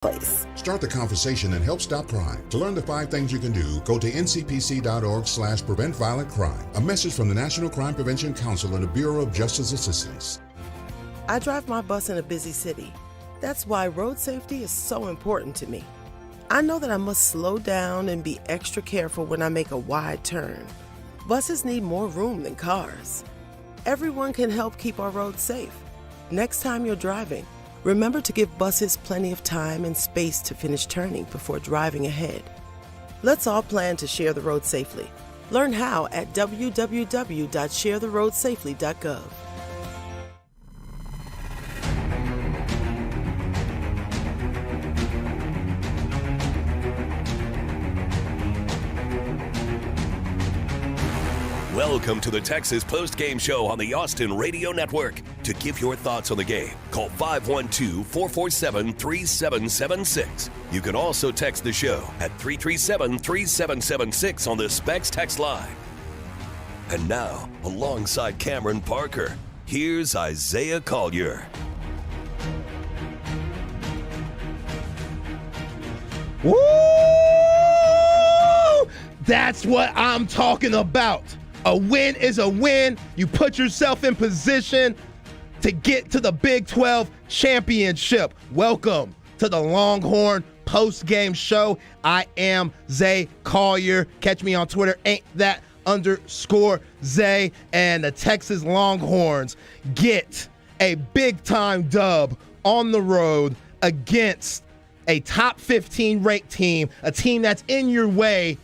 place. Start the conversation and help stop crime. To learn the 5 things you can do, go to ncpc.org/preventviolentcrime. A message from the National Crime Prevention Council and the Bureau of Justice Assistance. I drive my bus in a busy city. That's why road safety is so important to me. I know that I must slow down and be extra careful when I make a wide turn. Buses need more room than cars. Everyone can help keep our roads safe. Next time you're driving, remember to give buses plenty of time and space to finish turning before driving ahead. Let's all plan to share the road safely. Learn how at www.sharetheroadsafely.gov. Welcome to the Texas Postgame Show on the Austin Radio Network. To give your thoughts on the game, call 512-447-3776. You can also text the show at 337-3776 on the Specs text line. And now, alongside Cameron Parker, here's Isaiah Collier. Woo! That's what I'm talking about. A win is a win. You put yourself in position to get to the Big 12 championship. Welcome to the Longhorn Postgame Show. I am Zay Collier. Catch me on Twitter, _Zay. And the Texas Longhorns get a big-time dub on the road against a top 15 ranked team, a team that's in your way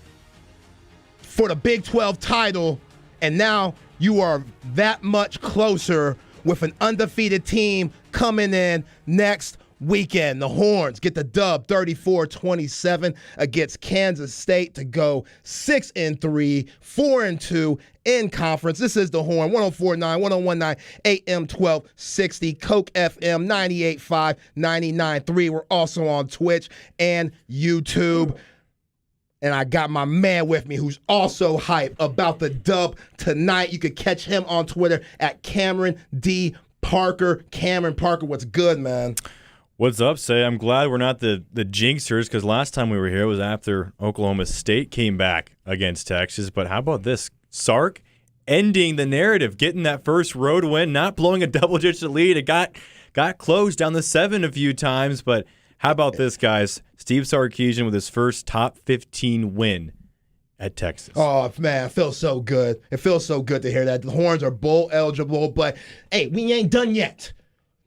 for the Big 12 title. And now you are that much closer with an undefeated team coming in next weekend. The Horns get the dub 34-27 against Kansas State to go 6-3, 4-2 in conference. This is the Horn, 104.9, 101.9, AM 1260, Coke FM 98.5, 99.3. We're also on Twitch and YouTube. And I got my man with me who's also hype about the dub tonight. You could catch him on Twitter at Cameron D. Parker. Cameron Parker, what's good, man? What's up, Say? I'm glad we're not the jinxers, because last time we were here was after Oklahoma State came back against Texas. But how about this? Sark ending the narrative, getting that first road win, not blowing a double-digit lead. It got closed down the 7 a few times, but how about this, guys? Steve Sarkisian with his first top 15 win at Texas. Oh, man, it feels so good. It feels so good to hear that. The Horns are bowl eligible, but, hey, we ain't done yet.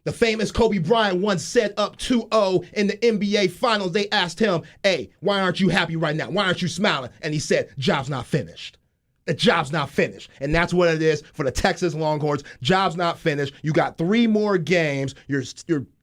The famous Kobe Bryant once said up 2-0 in the NBA Finals. They asked him, hey, why aren't you happy right now? Why aren't you smiling? And he said, job's not finished. The job's not finished. And that's what it is for the Texas Longhorns. Job's not finished. You got 3 more games. You're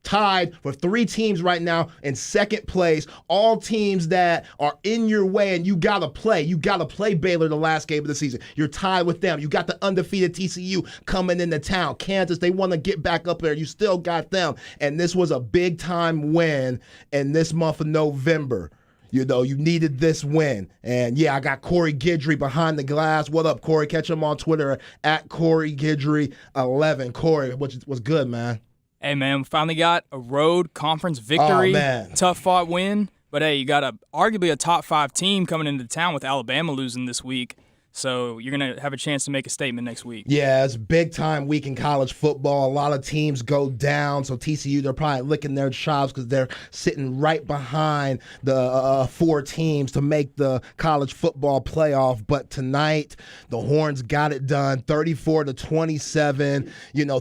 tied with 3 teams right now in second place, all teams that are in your way, and you got to play. You got to play Baylor the last game of the season. You're tied with them. You got the undefeated TCU coming into town. Kansas, they want to get back up there. You still got them. And this was a big-time win in this month of November. You know, you needed this win. And, yeah, I got Corey Guidry behind the glass. What up, Corey? Catch him on Twitter at Corey Guidry11. Corey, what's good, man? Hey, man, we finally got a road conference victory. Oh, man. Tough-fought win. But, hey, you got arguably a top 5 team coming into town with Alabama losing this week. So you're going to have a chance to make a statement next week. Yeah, it's a big-time week in college football. A lot of teams go down. So TCU, they're probably licking their chops because they're sitting right behind the 4 teams to make the college football playoff. But tonight, the Horns got it done, 34-27.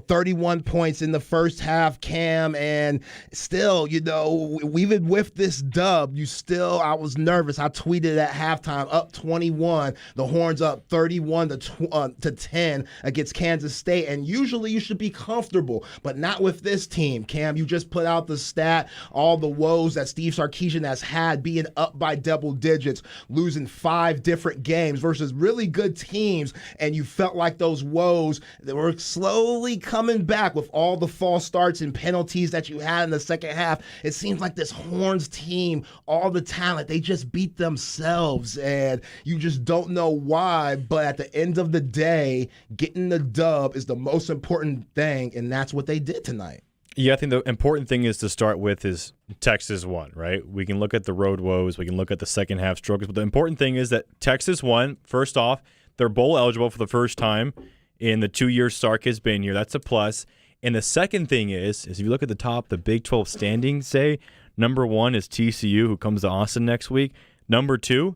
31 points in the first half, Cam. And still, even with this dub, I was nervous. I tweeted at halftime, up 21. The Horns up 31-10 against Kansas State, and usually you should be comfortable, but not with this team, Cam. You just put out the stat, all the woes that Steve Sarkisian has had, being up by double digits, losing 5 different games versus really good teams, and you felt like those woes that were slowly coming back with all the false starts and penalties that you had in the second half. It seems like this Horns team, all the talent, they just beat themselves, and you just don't know why. But at the end of the day, getting the dub is the most important thing, and that's what they did tonight. Yeah, I think the important thing is to start with is Texas won, right? We can look at the road woes. We can look at the second half struggles. But the important thing is that Texas won. First off, they're bowl eligible for the first time in the 2 years Sark has been here. That's a plus. And the second thing is if you look at the top, the Big 12 standings, say, number 1 is TCU, who comes to Austin next week. Number 2,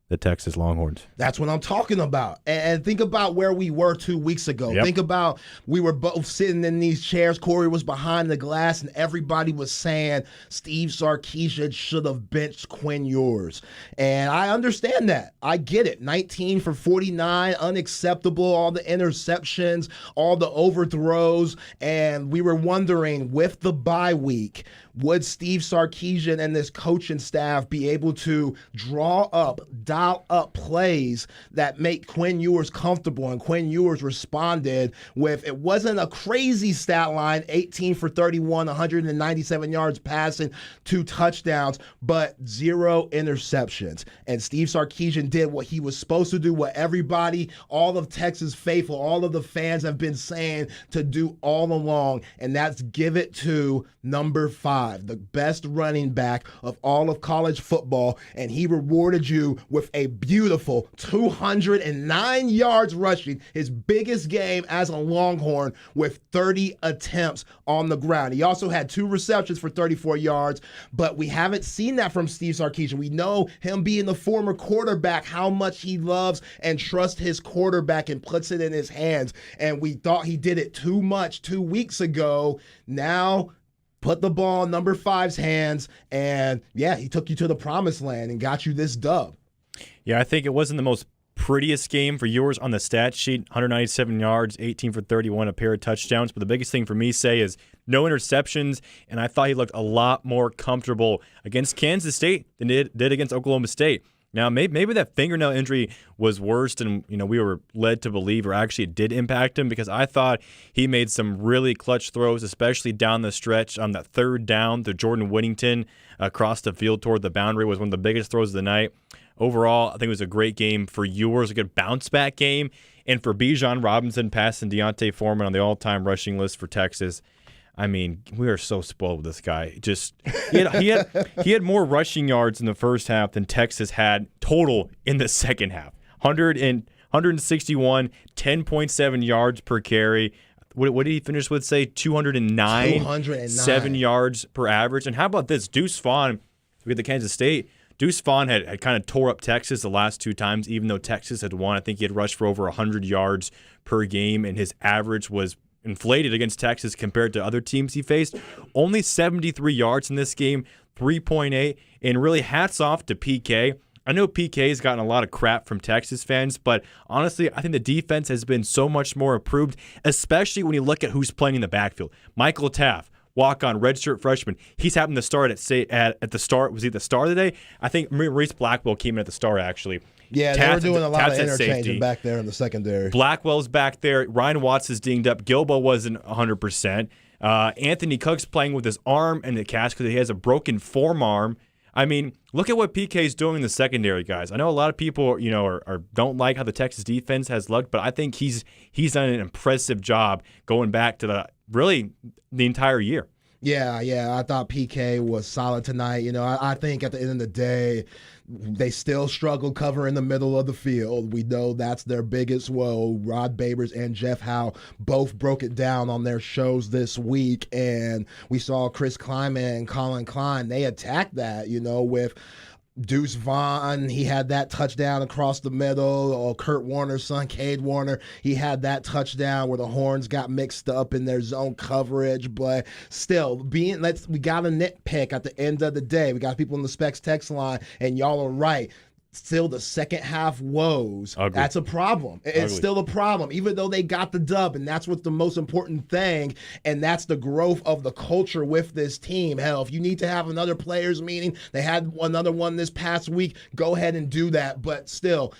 the Texas Longhorns. That's what I'm talking about. And think about where we were 2 weeks ago. Yep. Think about we were both sitting in these chairs. Corey was behind the glass, and everybody was saying Steve Sarkisian should have benched Quinn Ewers. And I understand that. I get it. 19 for 49, unacceptable, all the interceptions, all the overthrows. And we were wondering, with the bye week, would Steve Sarkisian and this coaching staff be able to dial up plays that make Quinn Ewers comfortable? And Quinn Ewers responded with, it wasn't a crazy stat line, 18 for 31, 197 yards passing, 2 touchdowns, but 0 interceptions. And Steve Sarkisian did what he was supposed to do, what everybody, all of Texas faithful, all of the fans have been saying to do all along, and that's give it to number 5, the best running back of all of college football, and he rewarded you with a beautiful 209 yards rushing, his biggest game as a Longhorn, with 30 attempts on the ground. He also had 2 receptions for 34 yards, but we haven't seen that from Steve Sarkisian. We know him being the former quarterback, how much he loves and trusts his quarterback and puts it in his hands, and we thought he did it too much 2 weeks ago. Now, put the ball in number 5's hands, and yeah, he took you to the promised land and got you this dub. Yeah, I think it wasn't the most prettiest game for yours on the stat sheet. 197 yards, 18 for 31, a pair of touchdowns. But the biggest thing for me, say, is no interceptions, and I thought he looked a lot more comfortable against Kansas State than he did against Oklahoma State. Now, maybe that fingernail injury was worse than we were led to believe, or actually it did impact him, because I thought he made some really clutch throws, especially down the stretch on that third down to Jordan Whittington across the field toward the boundary was one of the biggest throws of the night. Overall, I think it was a great game for Ewers, a good bounce-back game, and for Bijan Robinson passing Deontay Foreman on the all-time rushing list for Texas. I mean, we are so spoiled with this guy. Just he had more rushing yards in the first half than Texas had total in the second half. 161, 10.7 yards per carry. What did he finish with, say? 209. 7 yards per average. And how about this? Deuce Vaughn, we get the Kansas State. Deuce Vaughn had kind of tore up Texas the last 2 times, even though Texas had won. I think he had rushed for over 100 yards per game, and his average was inflated against Texas compared to other teams he faced. Only 73 yards in this game, 3.8, and really hats off to PK. I know PK's gotten a lot of crap from Texas fans, but honestly, I think the defense has been so much more improved, especially when you look at who's playing in the backfield. Michael Taft, walk-on redshirt freshman. He's happened to start at the start. Was he the star today? I think Maurice Blackwell came in at the start, actually. Yeah, they were doing a lot of interchanging back there in the secondary. Blackwell's back there. Ryan Watts is dinged up. Gilbo wasn't 100%. Anthony Cook's playing with his arm in the cast because he has a broken forearm. I mean, look at what PK's doing in the secondary, guys. I know a lot of people, don't like how the Texas defense has looked, but I think he's done an impressive job going back to the entire year. Yeah, I thought PK was solid tonight. I think at the end of the day, they still struggle covering the middle of the field. We know that's their biggest woe. Rod Babers and Jeff Howe both broke it down on their shows this week, and we saw Chris Kleiman and Colin Klein. They attacked that, with Deuce Vaughn. He had that touchdown across the middle. Or Kurt Warner's son, Cade Warner, he had that touchdown where the Horns got mixed up in their zone coverage. But still, we got a nitpick at the end of the day. We got people in the Specs text line, and y'all are right. Still, the second half woes. Ugly. That's a problem. It's still a problem, even though they got the dub, and that's what's the most important thing, and that's the growth of the culture with this team. Hell, if you need to have another players meeting, they had another one this past week, go ahead and do that. But still,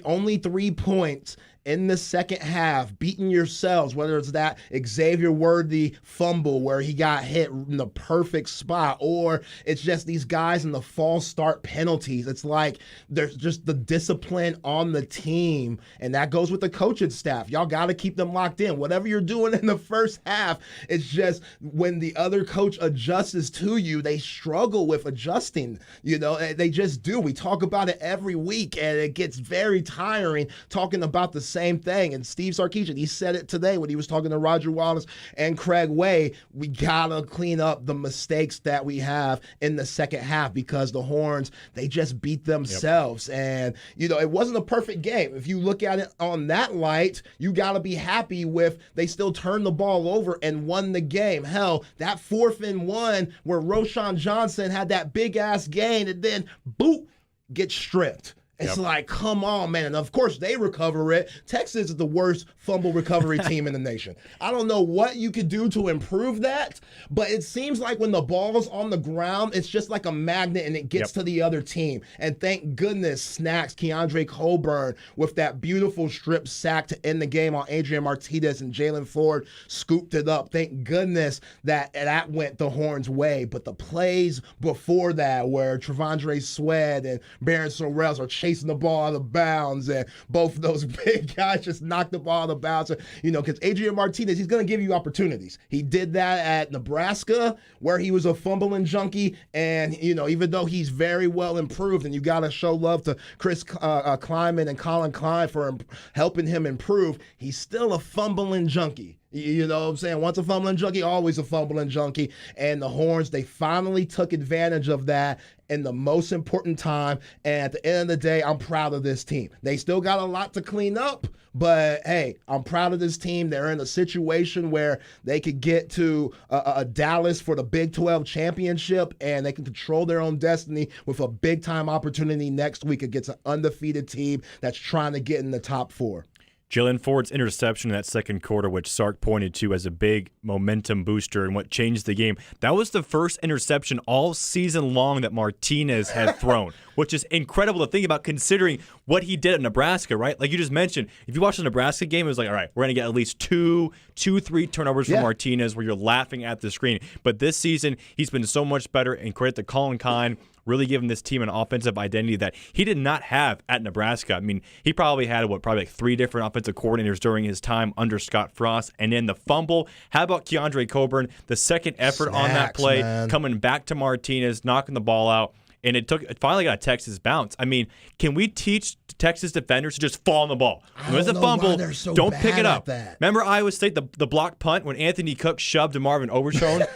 only 3 points in the second half, beating yourselves, whether it's that Xavier Worthy fumble where he got hit in the perfect spot, or it's just these guys in the false start penalties. It's like there's just the discipline on the team, and that goes with the coaching staff. Y'all got to keep them locked in. Whatever you're doing in the first half, it's just when the other coach adjusts to you, they struggle with adjusting. They just do. We talk about it every week, and it gets very tiring talking about the same thing. And Steve Sarkisian, he said it today when he was talking to Roger Wallace and Craig Way. We gotta clean up the mistakes that we have in the second half because the Horns, they just beat themselves. Yep. And it wasn't a perfect game. If you look at it on that light, you gotta be happy with they still turned the ball over and won the game. Hell, that 4th and 1 where Roschon Johnson had that big ass gain and then boop, gets stripped. It's like, come on, man. And of course, they recover it. Texas is the worst fumble recovery team in the nation. I don't know what you could do to improve that, but it seems like when the ball's on the ground, it's just like a magnet and it gets to the other team. And thank goodness Snacks, Keandre Coburn, with that beautiful strip sack to end the game on Adrian Martinez, and Jalen Ford scooped it up. Thank goodness that went the Horns' way. But the plays before that where Trevondre Sweat and Baron Sorrells are chasing the ball out of bounds, and both of those big guys just knocked the ball out of bounds. Because Adrian Martinez, he's going to give you opportunities. He did that at Nebraska, where he was a fumbling junkie, and even though he's very well improved, and you got to show love to Chris Kleiman and Colin Klein for helping him improve, he's still a fumbling junkie. You know what I'm saying? Once a fumbling junkie, always a fumbling junkie. And the Horns, they finally took advantage of that in the most important time. And at the end of the day, I'm proud of this team. They still got a lot to clean up, but hey, I'm proud of this team. They're in a situation where they could get to a Dallas for the Big 12 championship, and they can control their own destiny with a big-time opportunity next week against an undefeated team that's trying to get in the top 4. Jalen Ford's interception in that second quarter, which Sark pointed to as a big momentum booster and what changed the game, that was the first interception all season long that Martinez had thrown, which is incredible to think about considering what he did at Nebraska, right? Like you just mentioned, if you watch the Nebraska game, it was like, all right, we're going to get at least two, 3 turnovers from Martinez where you're laughing at the screen. But this season, he's been so much better, and credit to Colin Kine, really giving this team an offensive identity that he did not have at Nebraska. I mean, he probably had, probably like 3 different offensive coordinators during his time under Scott Frost. And then the fumble. How about Keandre Coburn? The second effort on that play, coming back to Martinez, knocking the ball out. And it finally got a Texas bounce. I mean, can we teach Texas defenders to just fall on the ball? There's a fumble, don't pick it up. Remember Iowa State, the block punt when Anthony Cook shoved to Marvin Overshone?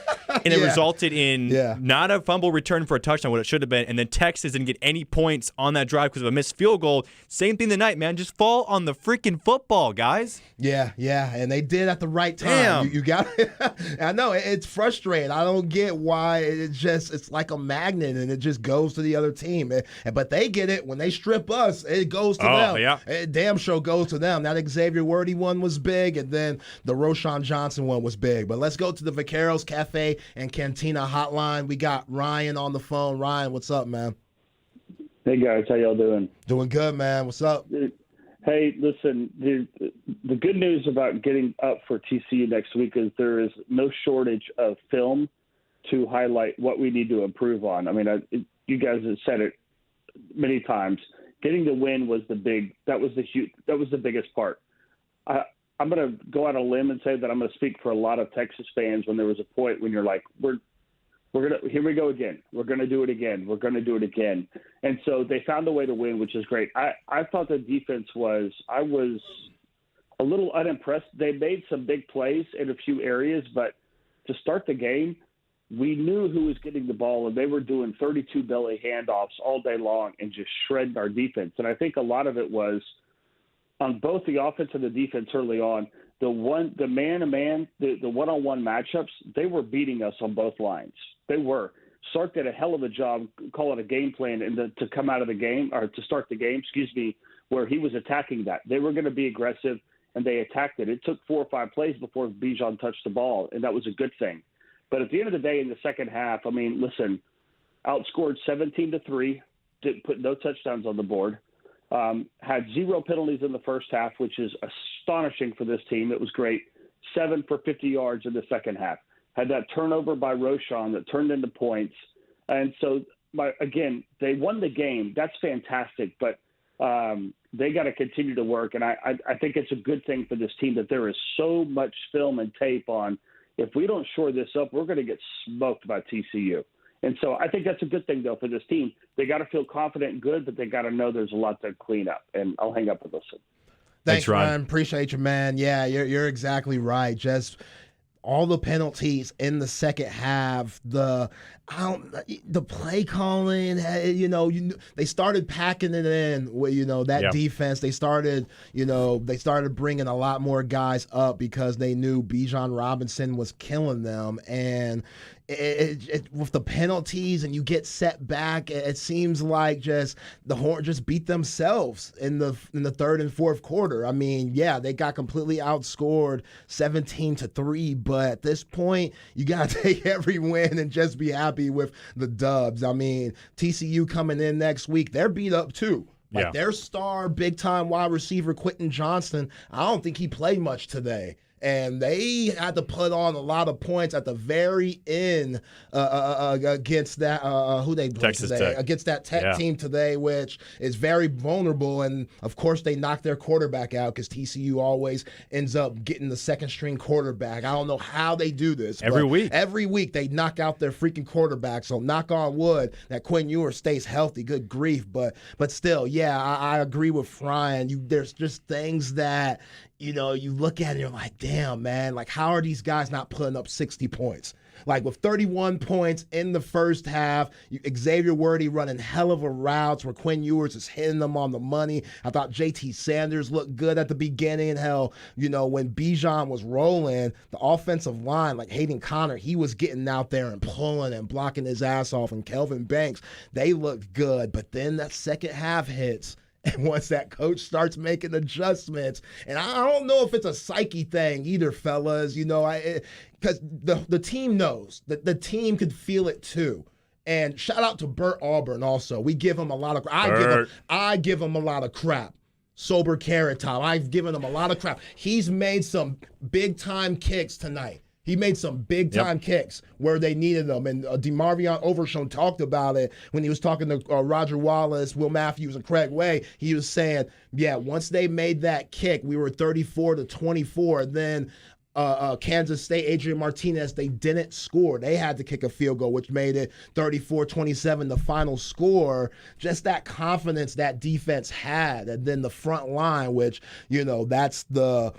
And it resulted in not a fumble return for a touchdown, what it should have been. And then Texas didn't get any points on that drive because of a missed field goal. Same thing tonight, man. Just fall on the freaking football, guys. Yeah. And they did at the right time. You got it. I know, it's frustrating. I don't get why it's like a magnet and it just goes to the other team. But they get it. When they strip us, it goes to them. Yeah. It damn sure goes to them. That Xavier Worthy one was big, and then the Roschon Johnson one was big. But let's go to the Vaqueros Cafe and Cantina hotline. We got Ryan on the phone. Ryan, what's up, man? Hey, guys. How y'all doing? Doing good, man. What's up? Hey, listen, the good news about getting up for TCU next week is there is no shortage of film to highlight what we need to improve on. I mean, you guys have said it many times. Getting the win was the biggest part. I'm going to go out on a limb and say that I'm going to speak for a lot of Texas fans when there was a point when you're like, here we go again. We're going to do it again. We're going to do it again. And so they found a way to win, which is great. I thought the defense I was a little unimpressed. They made some big plays in a few areas, but to start the game, we knew who was getting the ball, and they were doing 32 belly handoffs all day long and just shredding our defense. And I think a lot of it was on both the offense and the defense early on. The man-to-man, the one-on-one matchups, they were beating us on both lines. They were. Sark did a hell of a job, call it a game plan, and to come out of the game, or to start the game, where he was attacking that. They were going to be aggressive, and they attacked it. It took 4 or 5 plays before Bijan touched the ball, and that was a good thing. But at the end of the day, in the second half, I mean, listen, outscored 17-3, didn't put no touchdowns on the board. Had 0 penalties in the first half, which is astonishing for this team. It was great. 7 for 50 yards in the second half. Had that turnover by Roschon that turned into points. And so, again, they won the game. That's fantastic. But they got to continue to work. And I think it's a good thing for this team that there is so much film and tape on. If we don't shore this up, we're going to get smoked by TCU. And so I think that's a good thing, though, for this team. They got to feel confident and good, but they got to know there's a lot to clean up. And I'll hang up and listen. Thanks, Ryan. Appreciate you, man. Yeah, you're exactly right. Just all the penalties in the second half, the play calling, they started packing it in with, that defense. They started bringing a lot more guys up because they knew Bijan Robinson was killing them. And with the penalties and you get set back, it seems like the Horn just beat themselves in the third and fourth quarter. I mean, yeah, they got completely outscored 17-3, but at this point, you got to take every win and just be happy with the dubs. I mean, TCU coming in next week, they're beat up too. Their star, big-time wide receiver, Quentin Johnston, I don't think he played much today. And they had to put on a lot of points at the very end against that who they played Texas today, Tech. against that Tech team today, which is very vulnerable. And of course, they knocked their quarterback out because TCU always ends up getting the second string quarterback. I don't know how they do this every week. Every week they knock out their freaking quarterback. So knock on wood that Quinn Ewers stays healthy. Good grief, but still, yeah, I agree with Ryan. There's just things that. You look at it and you're like, damn, man, like, how are these guys not putting up 60 points? Like, with 31 points in the first half, Xavier Worthy running hell of a routes where Quinn Ewers is hitting them on the money. I thought JT Sanders looked good at the beginning. Hell, when Bijan was rolling, the offensive line, like Hayden Connor, he was getting out there and pulling and blocking his ass off. And Kelvin Banks, they looked good. But then that second half hits. And once that coach starts making adjustments, and I don't know if it's a psyche thing either, fellas, because the team knows that the team could feel it too. And shout out to Bert Auburn also. We give him a lot of I give him a lot of crap. Sober Carrot Top. I've given him a lot of crap. He's made some big time kicks tonight. He made some big-time kicks where they needed them. And DeMarvion Overshown talked about it when he was talking to Roger Wallace, Will Matthews, and Craig Way. He was saying, yeah, once they made that kick, we were 34-24. And then Kansas State, Adrian Martinez, they didn't score. They had to kick a field goal, which made it 34-27, the final score. Just that confidence that defense had. And then the front line, which, that's the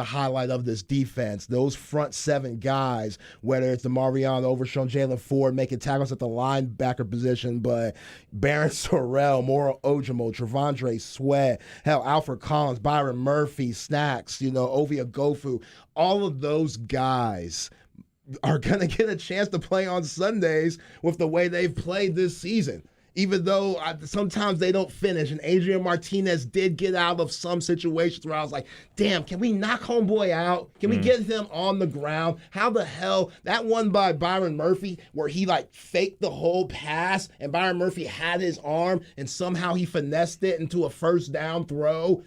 highlight of this defense. Those front seven guys, whether it's DeMarvion Overshown, Jalen Ford, making tackles at the linebacker position, but Barron Sorrell, Moro Ojimo, Trevondre Sweat, hell, Alfred Collins, Byron Murphy, Snacks, Ovia Gofu, all of those guys are going to get a chance to play on Sundays with the way they've played this season. Even though sometimes they don't finish. And Adrian Martinez did get out of some situations where I was like, damn, can we knock homeboy out? Can we get him on the ground? How the hell? That one by Byron Murphy where he faked the whole pass and Byron Murphy had his arm and somehow he finessed it into a first down throw.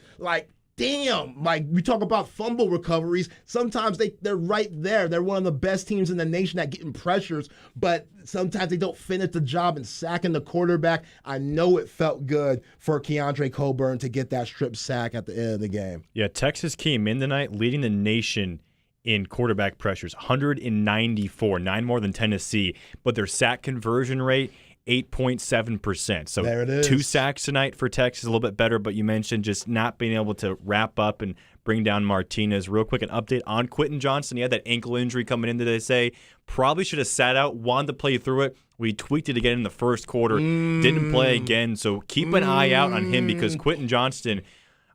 Damn, we talk about fumble recoveries. Sometimes they're right there. They're one of the best teams in the nation at getting pressures, but sometimes they don't finish the job and sacking the quarterback. I know it felt good for Keandre Coburn to get that strip sack at the end of the game. Yeah, Texas came in tonight leading the nation in quarterback pressures, 194, 9 more than Tennessee, but their sack conversion rate, 8.7%. So there it is. 2 sacks tonight for Texas, a little bit better, but you mentioned just not being able to wrap up and bring down Martinez. Real quick, an update on Quentin Johnston. He had that ankle injury coming in today. Say probably should have sat out, wanted to play through it. We tweaked it again in the first quarter, didn't play again. So keep an eye out on him because Quentin Johnston,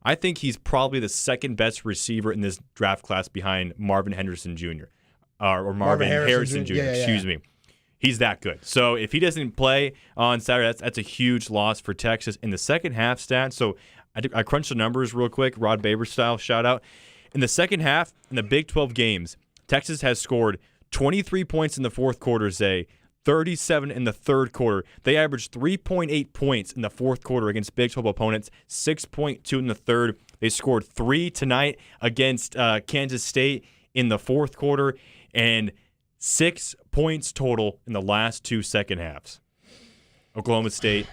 I think he's probably the second best receiver in this draft class behind Marvin Henderson Jr. or Marvin Harrison Jr. Excuse me. He's that good. So if he doesn't play on Saturday, that's a huge loss for Texas. In the second half stats, so I crunched the numbers real quick, Rod Baber style, shout out. In the second half, in the Big 12 games, Texas has scored 23 points in the fourth quarter, Zay, 37 in the third quarter. They averaged 3.8 points in the fourth quarter against Big 12 opponents, 6.2 in the third. They scored 3 tonight against Kansas State in the fourth quarter, and 6 points total in the last 2 second halves. Oklahoma State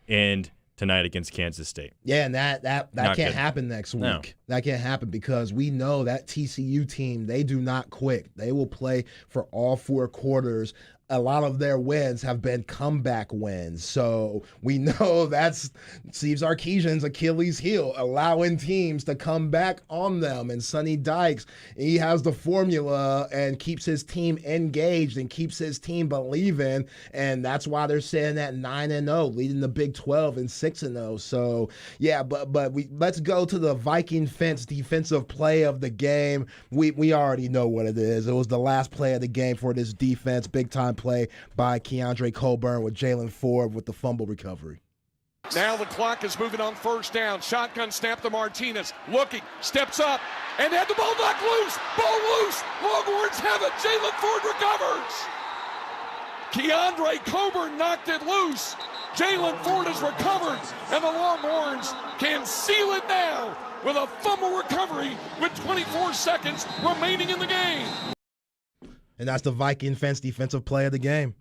and tonight against Kansas State. Yeah, and that can't good. happen next week. No. That can't happen because we know that TCU team, they do not quit. They will play for all 4 quarters. A lot of their wins have been comeback wins. So we know that's Steve Sarkisian's Achilles heel, allowing teams to come back on them. And Sonny Dykes, he has the formula and keeps his team engaged and keeps his team believing. And that's why they're sitting at 9-0, leading the Big 12 and 6-0. So yeah, but let's go to the Viking Fence defensive play of the game. We already know what it is. It was the last play of the game for this defense, big time play by Keandre Coburn with Jalen Ford with the fumble recovery. Now the clock is moving on first down. Shotgun snap to Martinez. Looking, steps up, and had the ball knocked loose. Ball loose. Longhorns have it. Jalen Ford recovers. Keandre Coburn knocked it loose. Jalen Ford has recovered, and the Longhorns can seal it now with a fumble recovery with 24 seconds remaining in the game. And that's the Viking Fence defensive play of the game.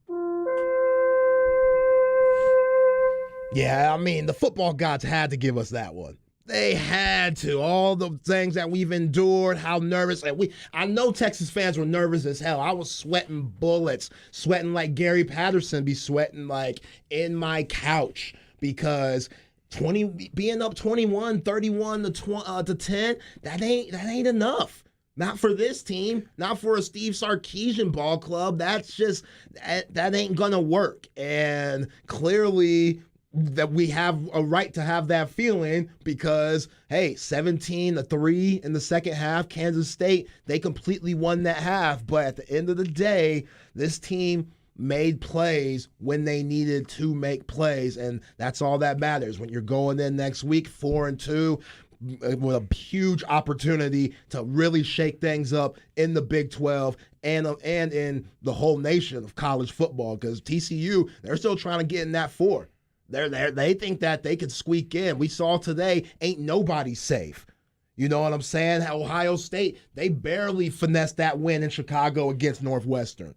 Yeah, I mean, the football gods had to give us that one. They had to. All the things that we've endured, how nervous. And I know Texas fans were nervous as hell. I was sweating bullets, sweating like Gary Patterson be sweating like in my couch because being up 21, 31 to 10, that ain't enough. Not for this team, not for a Steve Sarkisian ball club. That's just, that ain't gonna work. And clearly that we have a right to have that feeling because, hey, 17-3 in the second half, Kansas State, they completely won that half. But at the end of the day, this team made plays when they needed to make plays, and that's all that matters. When you're going in next week 4-2, with a huge opportunity to really shake things up in the Big 12 and in the whole nation of college football, because TCU, they're still trying to get in that 4. They think that they could squeak in. We saw today, ain't nobody safe. You know what I'm saying? Ohio State, they barely finessed that win in Chicago against Northwestern.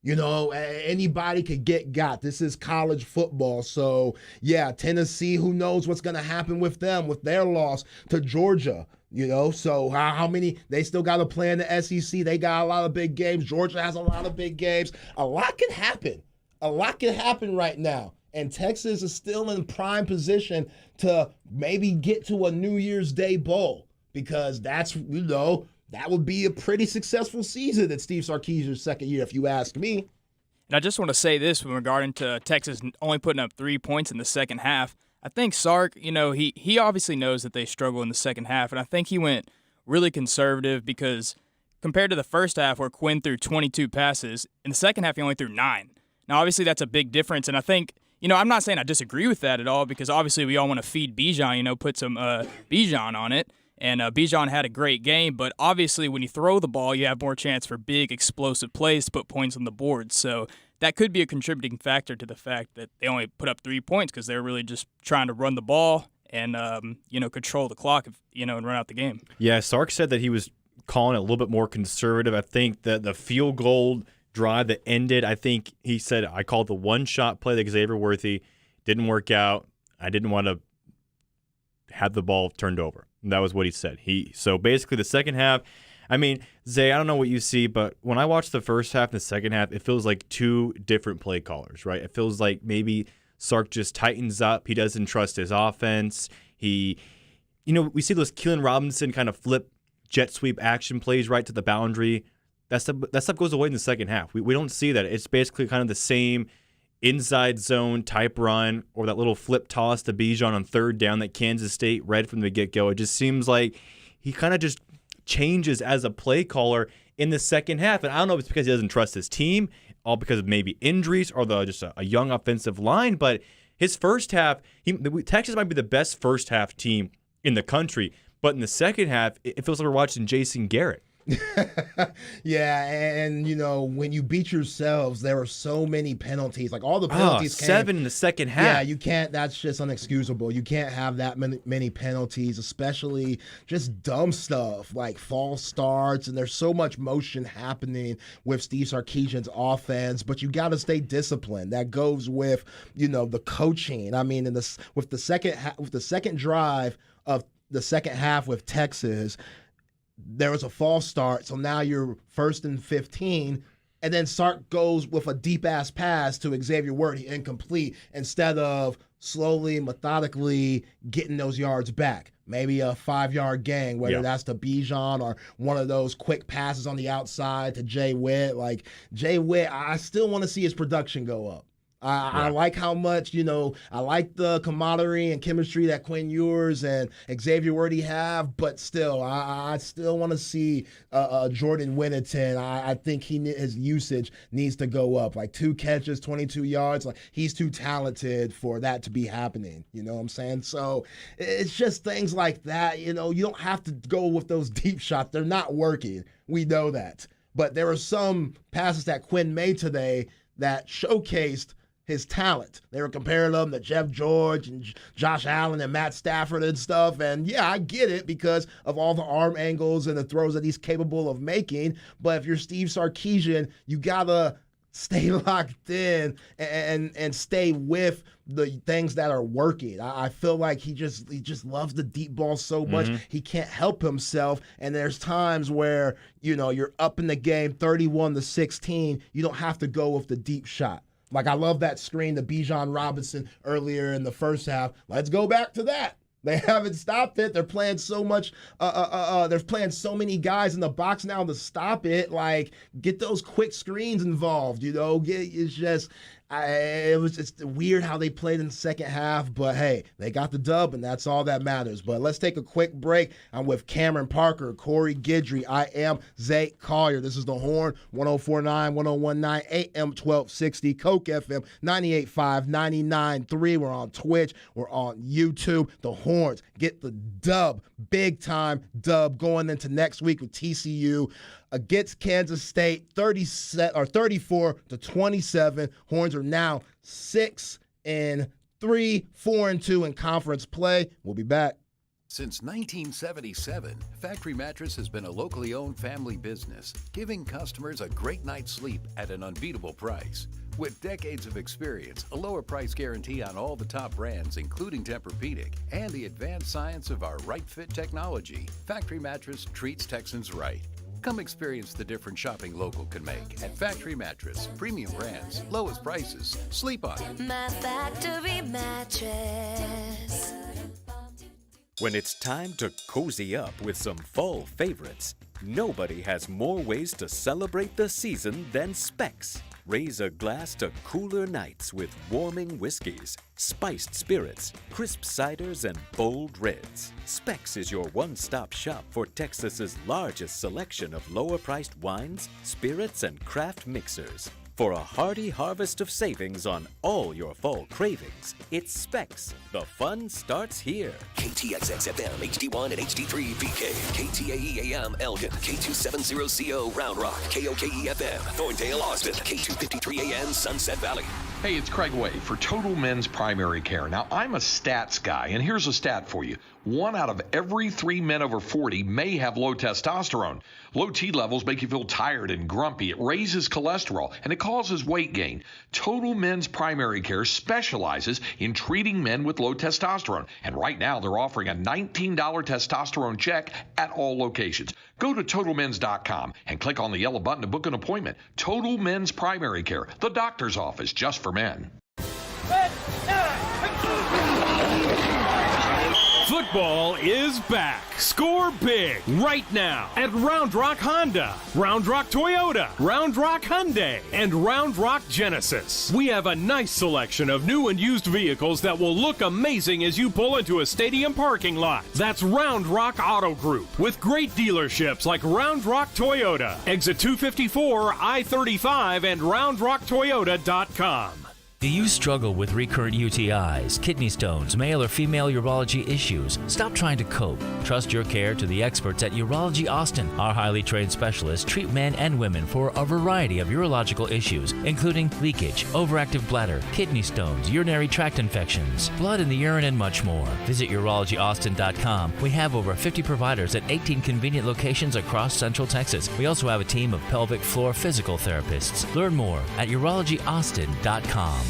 You know, anybody could get got. This is college football. So, yeah, Tennessee, who knows what's going to happen with them, with their loss to Georgia. You know, so how many, they still got to play in the SEC. They got a lot of big games. Georgia has a lot of big games. A lot can happen. A lot can happen right now. And Texas is still in prime position to maybe get to a New Year's Day bowl because that's, you know, that would be a pretty successful season in Steve Sarkisian's second year, if you ask me. And I just want to say this regarding to Texas only putting up 3 points in the second half. I think Sark, you know, he obviously knows that they struggle in the second half, and I think he went really conservative because compared to the first half where Quinn threw 22 passes, in the second half he only threw 9. Now, obviously that's a big difference, and I think, you know, I'm not saying I disagree with that at all because obviously we all want to feed Bijan, you know, put some Bijan on it. And Bijan had a great game, but obviously when you throw the ball, you have more chance for big, explosive plays to put points on the board. So that could be a contributing factor to the fact that they only put up 3 points because they're really just trying to run the ball and, you know, control the clock, you know, and run out the game. Yeah, Sark said that he was calling it a little bit more conservative. I think that the field goal drive that ended, I think he said, I called the one-shot play that Xavier Worthy didn't work out. I didn't want to have the ball turned over. That was what he said. So basically the second half, I mean, Zay, I don't know what you see, but when I watch the first half and the second half, it feels like 2 different play callers, right? It feels like maybe Sark just tightens up. He doesn't trust his offense. We see those Keelan Robinson kind of flip jet sweep action plays right to the boundary. That stuff goes away in the second half. We don't see that. It's basically kind of the same inside zone type run or that little flip toss to Bijan on third down that Kansas State read from the get-go. It just seems like he kind of just changes as a play caller in the second half. And I don't know if it's because he doesn't trust his team, all because of maybe injuries or just a young offensive line. But his first half, Texas might be the best first half team in the country. But in the second half, it feels like we're watching Jason Garrett. Yeah, and when you beat yourselves, there were so many penalties. Like all the penalties came. 7 in the second half. Yeah, you can't. That's just unexcusable. You can't have that many penalties, especially just dumb stuff like false starts. And there's so much motion happening with Steve Sarkisian's offense, but you got to stay disciplined. That goes with the coaching. I mean, with the second drive of the second half with Texas, there was a false start, so now you're 1st and 15, and then Sark goes with a deep-ass pass to Xavier Worthy, incomplete, instead of slowly, methodically getting those yards back. Maybe a 5-yard gain, whether that's to Bijan or one of those quick passes on the outside to Jay Witt. Like, Jay Witt, I still want to see his production go up. I like how much, I like the camaraderie and chemistry that Quinn Ewers and Xavier Worthy have, but still, I still want to see Jordan Whittington. I think his usage needs to go up. Like 2 catches, 22 yards. Like he's too talented for that to be happening. You know what I'm saying? So it's just things like that. You don't have to go with those deep shots. They're not working. We know that. But there were some passes that Quinn made today that showcased his talent. They were comparing him to Jeff George and Josh Allen and Matt Stafford and stuff. And yeah, I get it because of all the arm angles and the throws that he's capable of making. But if you're Steve Sarkisian, you gotta stay locked in and stay with the things that are working. I feel like he just loves the deep ball so much he can't help himself. And there's times where you're up in the game 31-16. You don't have to go with the deep shot. Like, I love that screen to Bijan Robinson earlier in the first half. Let's go back to that. They haven't stopped it. They're playing so much. They're playing so many guys in the box now to stop it. Like, get those quick screens involved. It's just. It was just weird how they played in the second half, but hey, they got the dub, and that's all that matters. But let's take a quick break. I'm with Cameron Parker, Corey Guidry. I am Zay Collier. This is The Horn, 104.9, 101.9, AM 1260, Coke FM, 98.5, 99.3. We're on Twitch. We're on YouTube. The Horns get the dub, big-time dub going into next week with TCU against Kansas State, 34-27. Horns are now 6-3, 4-2 in conference play. We'll be back. Since 1977, Factory Mattress has been a locally owned family business, giving customers a great night's sleep at an unbeatable price. With decades of experience, a lower price guarantee on all the top brands, including Tempur-Pedic, and the advanced science of our Right Fit technology, Factory Mattress treats Texans right. Come experience the difference shopping local can make at Factory Mattress. Premium brands, lowest prices. Sleep on it. My Factory Mattress. When it's time to cozy up with some fall favorites, nobody has more ways to celebrate the season than Specs. Raise a glass to cooler nights with warming whiskeys, spiced spirits, crisp ciders, and bold reds. Specs is your one-stop shop for Texas's largest selection of lower-priced wines, spirits, and craft mixers. For a hearty harvest of savings on all your fall cravings, it's Specs. The fun starts here. KTXX FM, HD1 and HD3 PK, KTAE AM Elgin, K270CO Round Rock, KOKE FM Thorndale Austin, K253 AM Sunset Valley. Hey, it's Craig Way for Total Men's Primary Care. Now, I'm a stats guy, and here's a stat for you. 1 out of every 3 men over 40 may have low testosterone. Low T levels make you feel tired and grumpy. It raises cholesterol, and it causes weight gain. Total Men's Primary Care specializes in treating men with low testosterone. And right now, they're offering a $19 testosterone check at all locations. Go to TotalMens.com and click on the yellow button to book an appointment. Total Men's Primary Care, the doctor's office just for men. Football is back. Score big right now at Round Rock Honda, Round Rock Toyota, Round Rock Hyundai, and Round Rock Genesis. We have a nice selection of new and used vehicles that will look amazing as you pull into a stadium parking lot. That's Round Rock Auto Group with great dealerships like Round Rock Toyota, Exit 254, I-35, and RoundRockToyota.com. Do you struggle with recurrent UTIs, kidney stones, male or female urology issues? Stop trying to cope. Trust your care to the experts at Urology Austin. Our highly trained specialists treat men and women for a variety of urological issues, including leakage, overactive bladder, kidney stones, urinary tract infections, blood in the urine, and much more. Visit urologyaustin.com. We have over 50 providers at 18 convenient locations across Central Texas. We also have a team of pelvic floor physical therapists. Learn more at urologyaustin.com.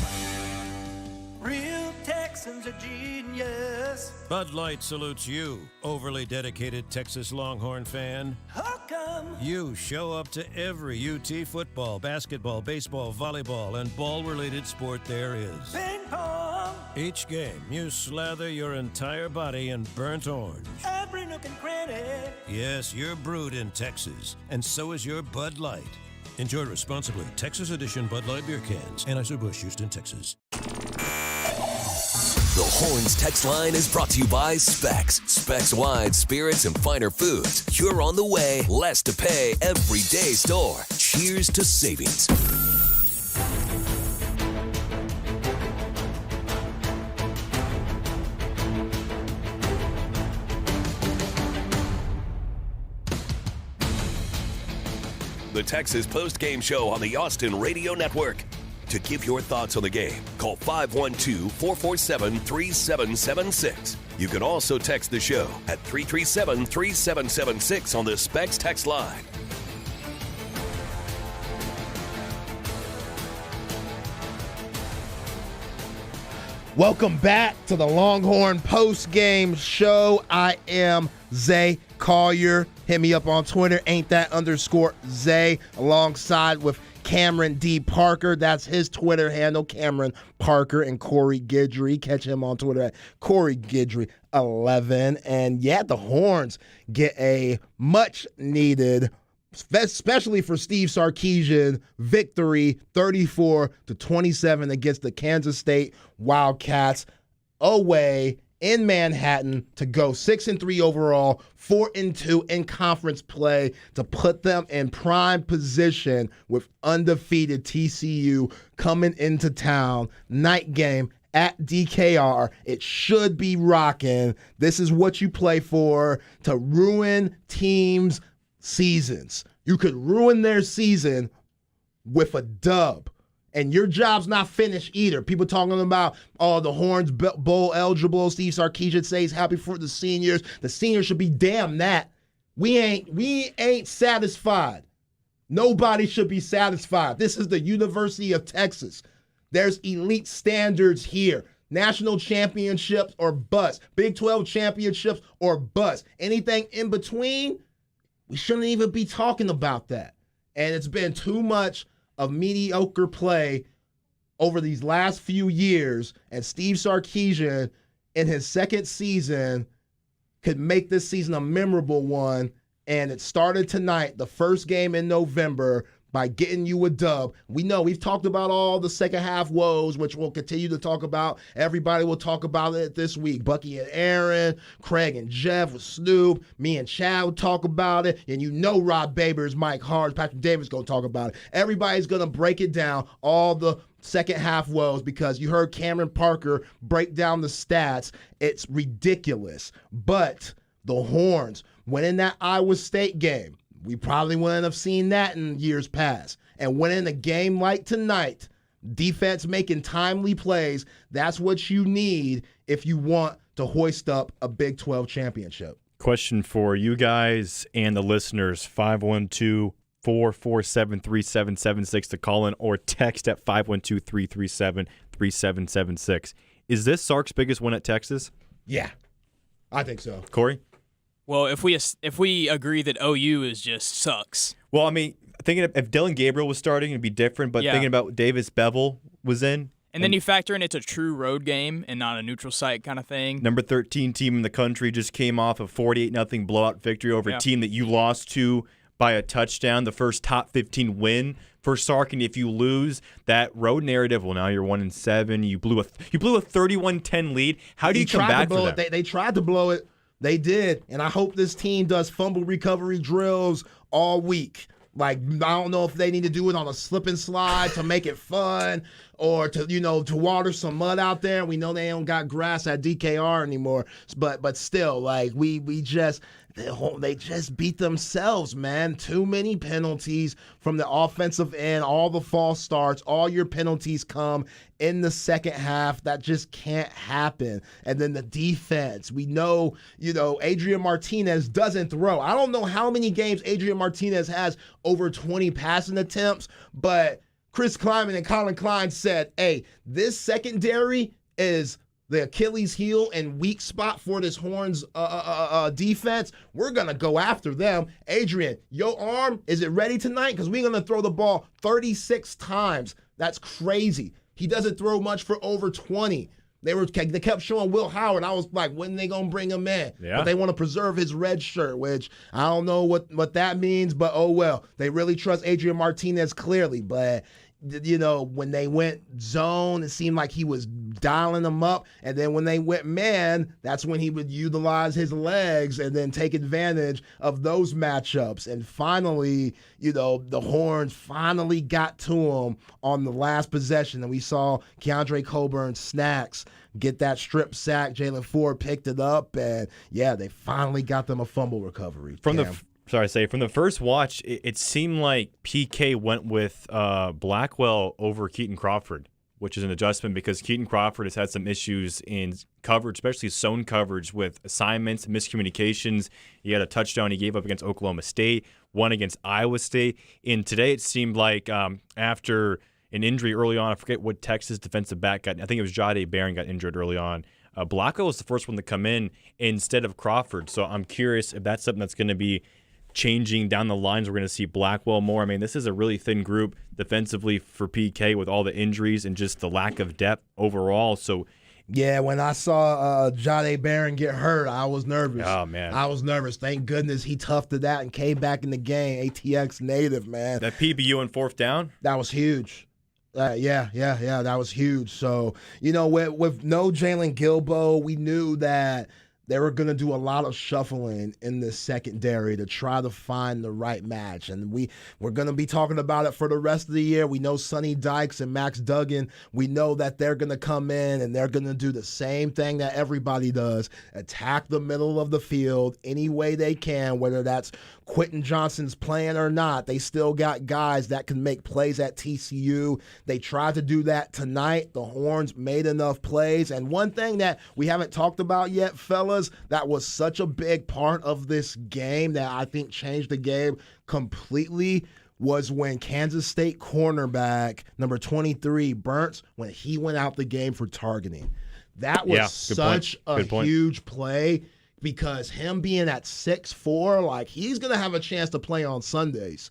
Real Texans are genius. Bud Light salutes you, overly dedicated Texas Longhorn fan. How come? You show up to every UT football, basketball, baseball, volleyball, and ball-related sport there is. Ping pong. Each game, you slather your entire body in burnt orange. Every nook and cranny. Yes, you're brewed in Texas, and so is your Bud Light. Enjoy responsibly. Texas Edition Bud Light beer cans. Anheuser-Busch, Houston, Texas. The Horns text line is brought to you by Specs. Specs wine, spirits, and finer foods. You're on the way. Less to pay. Everyday store. Cheers to savings. The Texas Postgame Show on the Austin Radio Network. To give your thoughts on the game, call 512-447-3776. You can also text the show at 337-3776 on the Specs text line. Welcome back to the Longhorn Postgame Show. I am Zay Collier. Hit me up on Twitter, #Zay, alongside with Cameron D. Parker. That's his Twitter handle, Cameron Parker, and Corey Guidry. Catch him on Twitter at Corey Guidry 11. And yeah, the Horns get a much-needed, especially for Steve Sarkisian, victory 34-27 against the Kansas State Wildcats away in Manhattan to go 6-3 overall, 4-2 in conference play to put them in prime position with undefeated TCU coming into town. Night game at DKR. It should be rocking. This is what you play for, to ruin teams' seasons. You could ruin their season with a dub. And your job's not finished either. People talking about, the Horns bowl eligible. Steve Sarkisian says happy for the seniors. The seniors should be damn that. We ain't satisfied. Nobody should be satisfied. This is the University of Texas. There's elite standards here. National championships or bust. Big 12 championships or bust. Anything in between, we shouldn't even be talking about that. And it's been too much of mediocre play over these last few years, and Steve Sarkisian in his second season could make this season a memorable one, and it started tonight, the first game in November, by getting you a dub. We know we've talked about all the second half woes, which we'll continue to talk about. Everybody will talk about it this week. Bucky and Aaron, Craig and Jeff with Snoop, me and Chad will talk about it, and you know Rob Babers, Mike Hart, Patrick Davis going to talk about it. Everybody's going to break it down, all the second half woes, because you heard Cameron Parker break down the stats. It's ridiculous. But the Horns winning that Iowa State game, we probably wouldn't have seen that in years past. And winning a game like tonight, defense making timely plays, that's what you need if you want to hoist up a Big 12 championship. Question for you guys and the listeners, 512-447-3776 to call in, or text at 512-337-3776. Is this Sark's biggest win at Texas? Yeah, I think so. Corey? Well, if we agree that OU is just sucks. Well, I mean, thinking if Dylan Gabriel was starting, it'd be different. But thinking about Davis Bevel was in. And then you factor in it's a true road game and not a neutral site kind of thing. Number 13 team in the country just came off a 48-0 blowout victory over a team that you lost to by a touchdown, the first top 15 win for Sark. And if you lose that road narrative, well, now you're 1-7. You blew a 31-10 lead. How do you come back from that? They tried to blow it. They did, and I hope this team does fumble recovery drills all week. Like, I don't know if they need to do it on a slip and slide to make it fun or to, to water some mud out there. We know they don't got grass at DKR anymore, but still, like, they just beat themselves, man. Too many penalties from the offensive end, all the false starts, all your penalties come in the second half. That just can't happen. And then the defense, we know, Adrian Martinez doesn't throw. I don't know how many games Adrian Martinez has over 20 passing attempts, but Chris Kleiman and Colin Klein said, hey, this secondary is the Achilles heel and weak spot for this Horns defense. We're going to go after them. Adrian, your arm, is it ready tonight? Because we're going to throw the ball 36 times. That's crazy. He doesn't throw much for over 20. They kept showing Will Howard. I was like, when are they going to bring him in? Yeah. But they want to preserve his red shirt, which I don't know what that means, but oh well. They really trust Adrian Martinez clearly, but when they went zone, it seemed like he was dialing them up. And then when they went man, that's when he would utilize his legs and then take advantage of those matchups. And finally, the Horns finally got to him on the last possession. And we saw Keandre Coburn Snacks get that strip sack. Jalen Ford picked it up. And, yeah, they finally got them a fumble recovery. From the first watch, it seemed like PK went with Blackwell over Keaton Crawford, which is an adjustment because Keaton Crawford has had some issues in coverage, especially zone coverage with assignments, miscommunications. He had a touchdown he gave up against Oklahoma State, one against Iowa State. And today it seemed like after an injury early on, I forget what Texas defensive back got. I think it was Jahdae Barron got injured early on. Blackwell was the first one to come in instead of Crawford. So I'm curious if that's something that's going to be changing down the lines. We're going to see Blackwell more. I mean, this is a really thin group defensively for PK with all the injuries and just the lack of depth overall. So, yeah, when I saw Jahdae Barron get hurt, I was nervous. Oh, man. I was nervous. Thank goodness he toughed it out and came back in the game. ATX native, man. That PBU on fourth down? That was huge. Yeah, that was huge. So, with no Jalen Gilbo, we knew that they were going to do a lot of shuffling in the secondary to try to find the right match. And we're going to be talking about it for the rest of the year. We know Sonny Dykes and Max Duggan, we know that they're going to come in and they're going to do the same thing that everybody does, attack the middle of the field any way they can, whether that's Quentin Johnson's playing or not. They still got guys that can make plays at TCU. They tried to do that tonight. The Horns made enough plays. And one thing that we haven't talked about yet, fellas, that was such a big part of this game that I think changed the game completely was when Kansas State cornerback number 23, Burns, when he went out the game for targeting. That was such a huge play. Because him being at 6'4", like, he's going to have a chance to play on Sundays.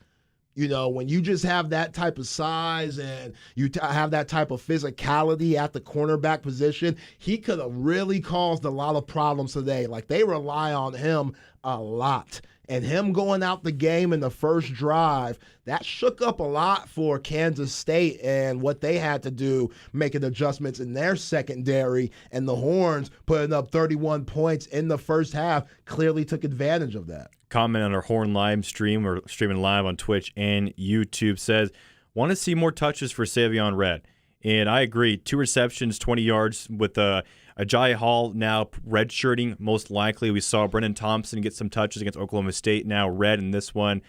When you just have that type of size and you have that type of physicality at the cornerback position, he could have really caused a lot of problems today. Like, they rely on him a lot. And him going out the game in the first drive, that shook up a lot for Kansas State and what they had to do, making adjustments in their secondary. And the Horns putting up 31 points in the first half clearly took advantage of that. Comment on our Horn live stream or streaming live on Twitch and YouTube says, want to see more touches for Savion Red. And I agree. 2 receptions, 20 yards with Ajayi Hall now redshirting, most likely. We saw Brennan Thompson get some touches against Oklahoma State, now red in this one.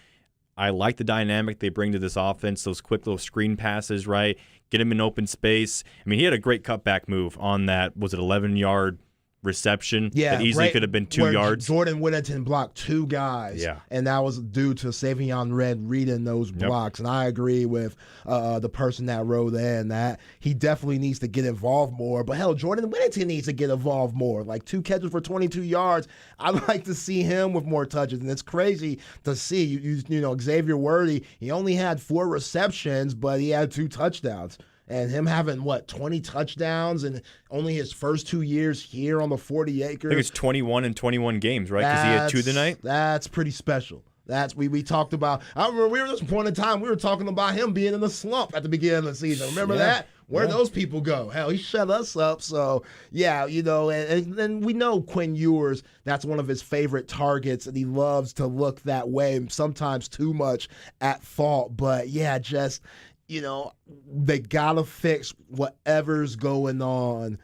I like the dynamic they bring to this offense, those quick little screen passes, right? Get him in open space. I mean, he had a great cutback move on that, was it 11-yard reception that easily could have been 2 yards. Jordan Whittington blocked 2 guys, and that was due to Savion Red reading those blocks. And I agree with the person that wrote in that he definitely needs to get involved more. But hell, Jordan Whittington needs to get involved more. Like 2 catches for 22 yards. I'd like to see him with more touches. And it's crazy to see. You know, Xavier Worthy, he only had 4 receptions, but he had 2 touchdowns. And him having, 20 touchdowns and only his first 2 years here on the 40 acres. I think it's 21 in 21 games, right? Because he had 2 tonight? That's pretty special. That's we talked about. I remember we were at this point in time, we were talking about him being in the slump at the beginning of the season. Remember that? Where'd those people go? Hell, he shut us up. So, yeah, and we know Quinn Ewers, that's one of his favorite targets, and he loves to look that way, sometimes too much at fault. But, yeah, just, they got to fix whatever's going on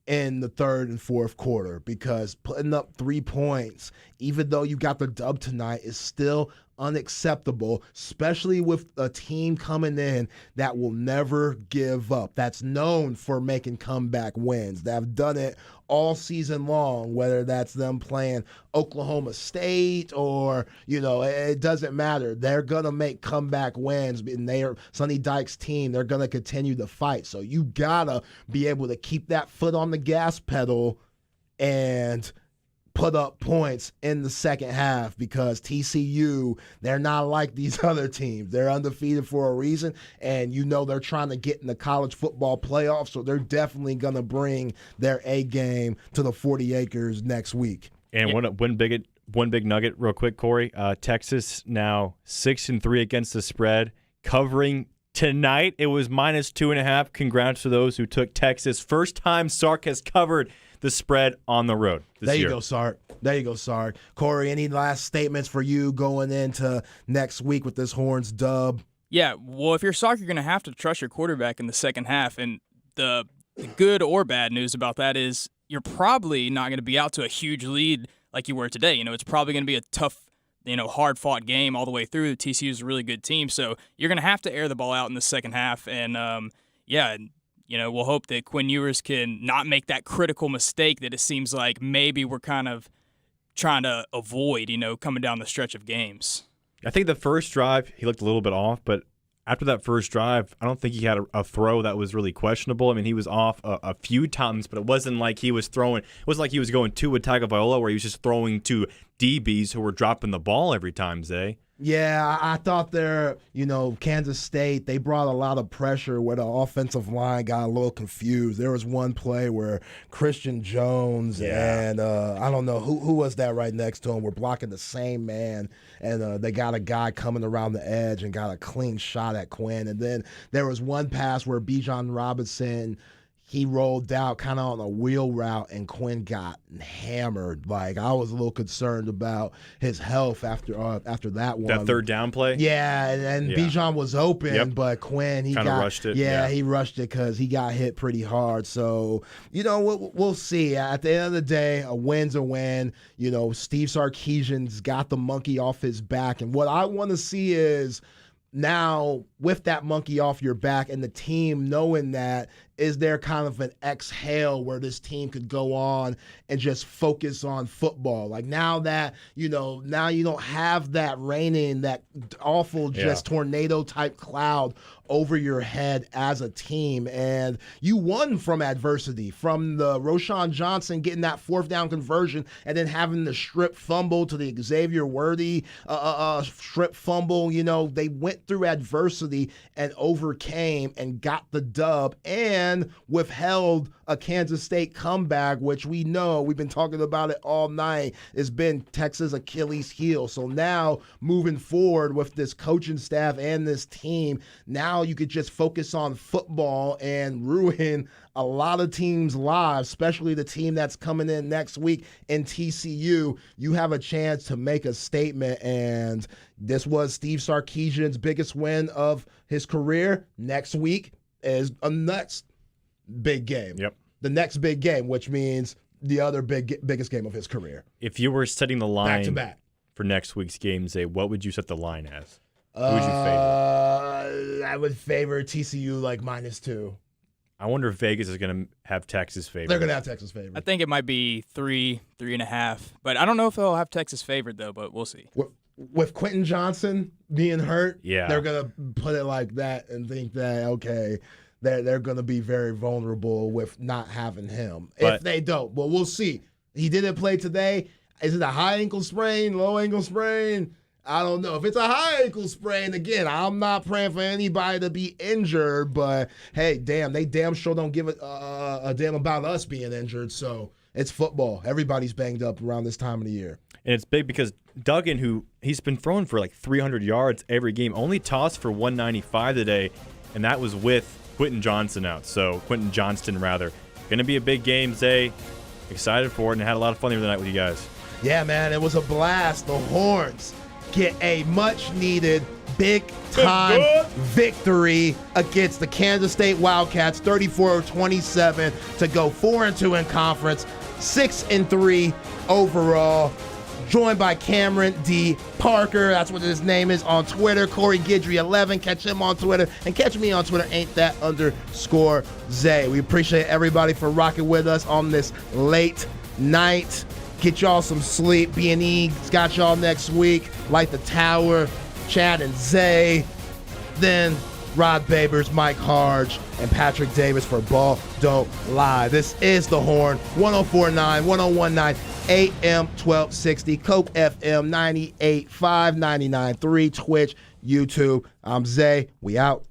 in the third and fourth quarter, because putting up 3 points, even though you got the dub tonight, is still unacceptable, especially with a team coming in that will never give up, that's known for making comeback wins, that have done it all season long, whether that's them playing Oklahoma State or, it doesn't matter. They're going to make comeback wins, and they are Sonny Dykes' team. They're going to continue to fight. So you got to be able to keep that foot on the gas pedal and put up points in the second half, because TCU, they're not like these other teams. They're undefeated for a reason, and they're trying to get in the college football playoffs, so they're definitely going to bring their A game to the 40 acres next week. And one big nugget real quick, Corey. Texas now 6-3 against the spread, covering tonight. It was -2.5. Congrats to those who took Texas. First time Sark has covered the spread on the road this year. There you go, Sark. Corey, any last statements for you going into next week with this Horns dub? Yeah, well, if you're Sark, you're going to have to trust your quarterback in the second half. And the good or bad news about that is you're probably not going to be out to a huge lead like you were today. It's probably going to be a tough, hard-fought game all the way through. TCU is a really good team, so you're going to have to air the ball out in the second half. And, we'll hope that Quinn Ewers can not make that critical mistake that it seems like maybe we're kind of trying to avoid, coming down the stretch of games. I think the first drive, he looked a little bit off, but after that first drive, I don't think he had a throw that was really questionable. I mean, he was off a few times, but it wasn't like he was throwing. It wasn't like he was going to Tagovailoa where he was just throwing to DBs who were dropping the ball every time, Zay. Yeah, I thought Kansas State, they brought a lot of pressure where the offensive line got a little confused. There was one play where Christian Jones and I don't know who was that right next to him, were blocking the same man, and they got a guy coming around the edge and got a clean shot at Quinn. And then there was one pass where Bijan Robinson, he rolled out kind of on a wheel route, and Quinn got hammered. Like, I was a little concerned about his health after that one. That third down play? Yeah, and Bijan was open, but Quinn, he rushed it. Yeah, he rushed it because he got hit pretty hard. So, we'll see. At the end of the day, a win's a win. Steve Sarkisian's got the monkey off his back. And what I want to see is, now, with that monkey off your back and the team knowing that, is there kind of an exhale where this team could go on and just focus on football? Like, now that, now you don't have that raining, that awful just tornado type cloud over your head as a team. And you won from adversity, from the Roshan Johnson getting that fourth down conversion and then having the strip fumble to the Xavier Worthy strip fumble. They went through adversity and overcame and got the dub and withheld a Kansas State comeback, which we know, we've been talking about it all night, has been Texas' Achilles heel. So now, moving forward with this coaching staff and this team, now you could just focus on football and ruin a lot of teams' lives, especially the team that's coming in next week in TCU. You have a chance to make a statement, and this was Steve Sarkisian's biggest win of his career. Next week is a next big game. Yep. The next big game, which means the other biggest game of his career. If you were setting the line back to back for next week's game, Zay, what would you set the line as? Who would you favor? I would favor TCU like -2. I wonder if Vegas is going to have Texas favored. They're going to have Texas favored. I think it might be 3.5. But I don't know if they'll have Texas favored, though, but we'll see. With Quentin Johnson being hurt, yeah, they're going to put it like that and think that, okay, they're going to be very vulnerable with not having him. If they don't, well, we'll see. He didn't play today. Is it a high ankle sprain, low ankle sprain? I don't know. If it's a high ankle sprain, again, I'm not praying for anybody to be injured, but hey, they damn sure don't give a damn about us being injured. So it's football. Everybody's banged up around this time of the year. And it's big because Duggan, he's been throwing for like 300 yards every game, only tossed for 195 today, and that was with Quentin Johnston out. So Quentin Johnston, rather. Going to be a big game, Zay. Excited for it, and had a lot of fun the other night with you guys. Yeah, man, it was a blast. The Horns get a much-needed big-time victory against the Kansas State Wildcats, 34-27, to go 4-2 in conference, 6-3 overall. Joined by Cameron D. Parker, that's what his name is on Twitter. Corey Guidry 11, catch him on Twitter, and catch me on Twitter, _Zay. We appreciate everybody for rocking with us on this late night. Get y'all some sleep. B&E's got y'all next week. Light the Tower, Chad and Zay. Then Rod Babers, Mike Harge, and Patrick Davis for Ball Don't Lie. This is The Horn, 104.9, 101.9, AM 1260, Coke FM 98.5, 99.3, Twitch, YouTube. I'm Zay. We out.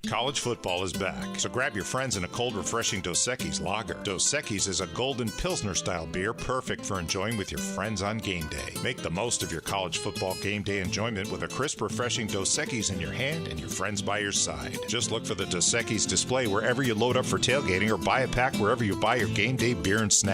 College football is back, so grab your friends in a cold, refreshing Dos Equis lager. Dos Equis is a golden Pilsner-style beer perfect for enjoying with your friends on game day. Make the most of your college football game day enjoyment with a crisp, refreshing Dos Equis in your hand and your friends by your side. Just look for the Dos Equis display wherever you load up for tailgating or buy a pack wherever you buy your game day beer and snacks.